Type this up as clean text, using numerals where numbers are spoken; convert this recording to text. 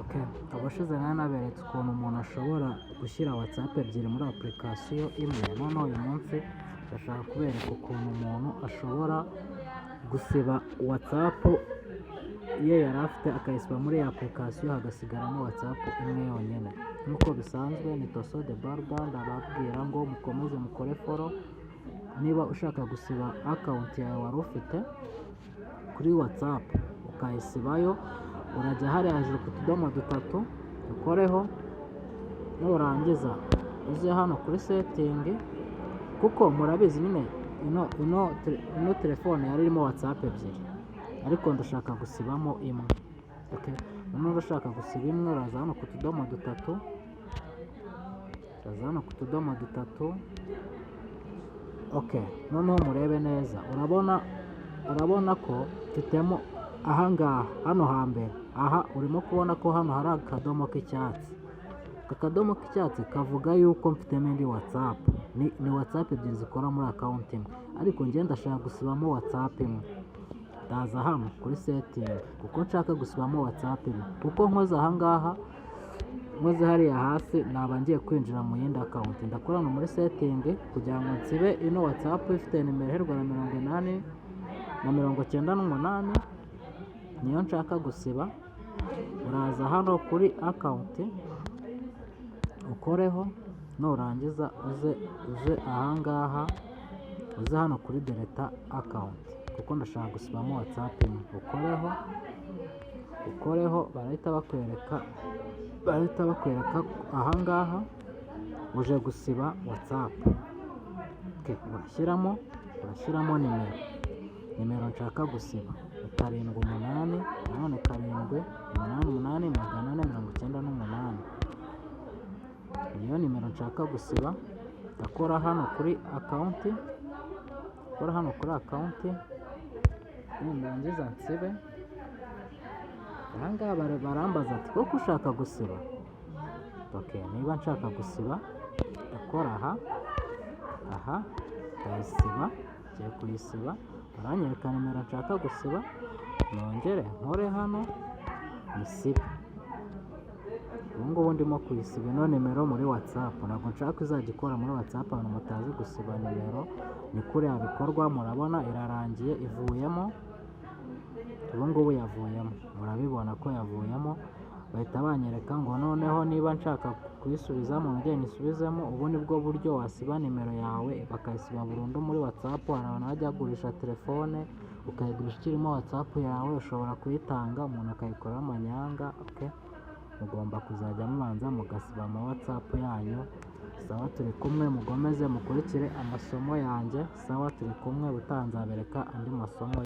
Okay, ubushize nari naberetse ukuntu umuntu ashobora gushyira WhatsApp ebyiri muri application imwe, noneho uyu munsi ndashaka kubereka ukuntu umuntu ashobora gusiba WhatsApp ye yari afite akayisiba muri iyi application hagasigaramo WhatsApp imwe yonyine. Nk'uko bisanzwe ni Toso the Barber, ndababwira ngo mukomeze mukore follow. Niba ushaka gusiba account yawe wari ufite kuri WhatsApp ukayisibayo, urajya hariya hejuru ku tudomo dutatu ukoreho, nurangiza uze hano kuri setting, kuko murabizi nyine ino telefone yari irimo WhatsApp ebyiri ariko ndashaka gusibamo imwe. Okay, noneho urashaka gusiba imwe uraza hano ku tudomo dutatu, okay, noneho murebe neza, urabona ko mfitemo ahangaha hano hambere aha urimo kubona ko hano hari akadomo k'icyatsi. Akadomo k'icyatsi kavuga yuko mfitemo indi WhatsApp, ni WhatsApp ebyiri zikora muri account imwe, ariko njye ndashaka gusibamo WhatsApp imwe. Ndaza hano kuri setting kuko nshaka gusibamo WhatsApp imwe, kuko nkoze ahangaha, nkoze hariya hasi naba ngiye kwinjira mu yindi account. Ndakora hano muri setting kugira ngo nsibe ino WhatsApp ifite nimero iherwa na 80 na 98, niyo nshaka gusiba. Uraza hano kuri account ukoreho, nurangiza uze ahangaha, uze hano kuri delete account kuko ndashaka gusibamo WhatsApp imwe. Ukoreho barahita bakwereka ahangaha uje gusiba WhatsApp. Okay, urashyiramo nimero nshaka gusiba 78 nanone 788 niyo nimero nshaka gusiba. Ndakora hano kuri account, ndangiza nsibe. Ahangaha barambaza ati koko ushaka gusiba? Okay, niba nshaka gusiba ndakora aha ndayisiba, ngiye kuyisiba, baranyereka nimero nshaka gusiba, nongere nkore hano nisibe. Ubu ngubu ndimo kuyisiba ino nimero muri WhatsApp, ntabwo nshaka izajya ikora muri WhatsApp abantu mutazi gusiba nimero. Ni kuriya bikorwa, murabona irarangiye ivuyemo, ubu ngubu yavuyemo, murabibona ko yavuyemo. Bahita banyereka ngo noneho niba nshaka kuyisubizamo nongere nyisubizemo. Ubu ni bwo buryo wasiba nimero yawe bakayisiba burundu muri WhatsApp. Hari abantu bajya kugurisha telefone ukayigurisha ikirimo WhatsApp yawe, ushobora kuyitanga umuntu akayikoraho amanyanga. Okay, mugomba kuzajya mubanza mugasiba ama WhatsApp yanyu. Sawa, turi kumwe, mukomeze mukurikire amasomo yanjye. Sawa, turi kumwe, ubutaha nzabereka andi masomo.